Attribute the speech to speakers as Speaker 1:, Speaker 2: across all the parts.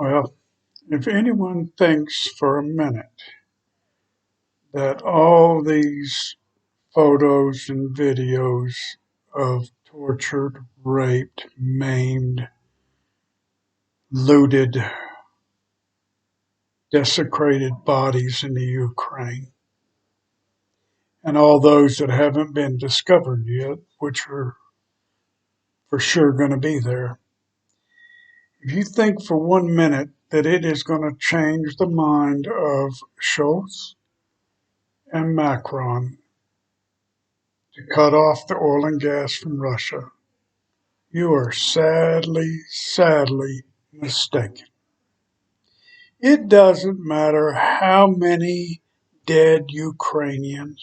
Speaker 1: Well, if anyone thinks for a minute that all these photos and videos of tortured, raped, maimed, looted, desecrated bodies in the Ukraine, and all those that haven't been discovered yet, which are for sure going to be there, if you think for 1 minute that it is going to change the mind of Schultz and Macron to cut off the oil and gas from Russia, you are sadly, sadly mistaken. It doesn't matter how many dead Ukrainians,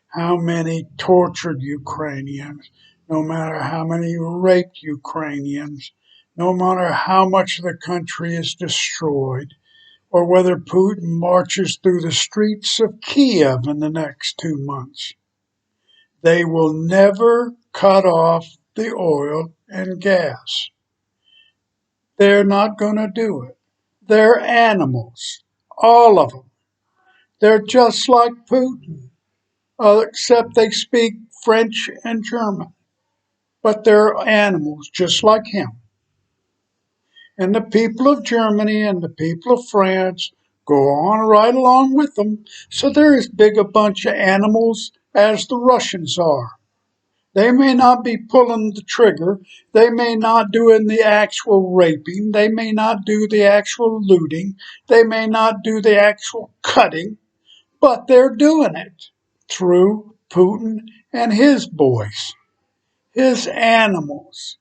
Speaker 1: how many tortured Ukrainians, no matter how many raped Ukrainians, no matter how much of the country is destroyed, or whether Putin marches through the streets of Kiev in the next 2 months. They will never cut off the oil and gas. They're not going to do it. They're animals, all of them. They're just like Putin, except they speak French and German. But they're animals just like him. And the people of Germany and the people of France go on right along with them. So they're as big a bunch of animals as the Russians are. They may not be pulling the trigger. They may not doing the actual raping. They may not do the actual looting. They may not do the actual cutting, but they're doing it through Putin and his boys, his animals.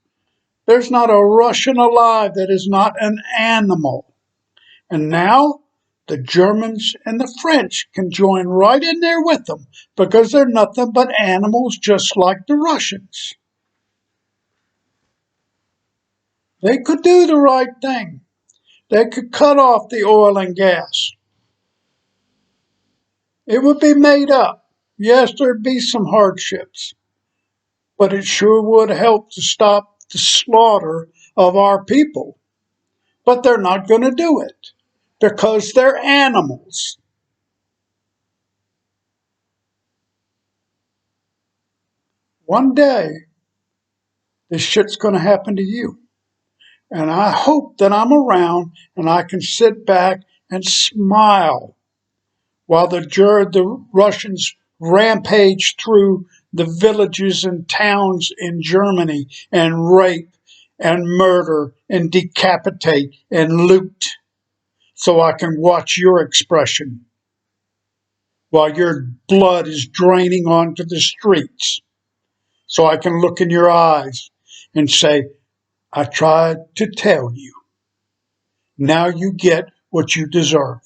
Speaker 1: There's not a Russian alive that is not an animal. And now the Germans and the French can join right in there with them because they're nothing but animals just like the Russians. They could do the right thing. They could cut off the oil and gas. It would be made up. Yes, there'd be some hardships, but it sure would help to stop the slaughter of our people. But they're not going to do it because they're animals. One day, this shit's going to happen to you. And I hope that I'm around and I can sit back and smile while the Russians rampage through the villages and towns in Germany and rape and murder and decapitate and loot, so I can watch your expression while your blood is draining onto the streets, so I can look in your eyes and say, I tried to tell you. Now you get what you deserve.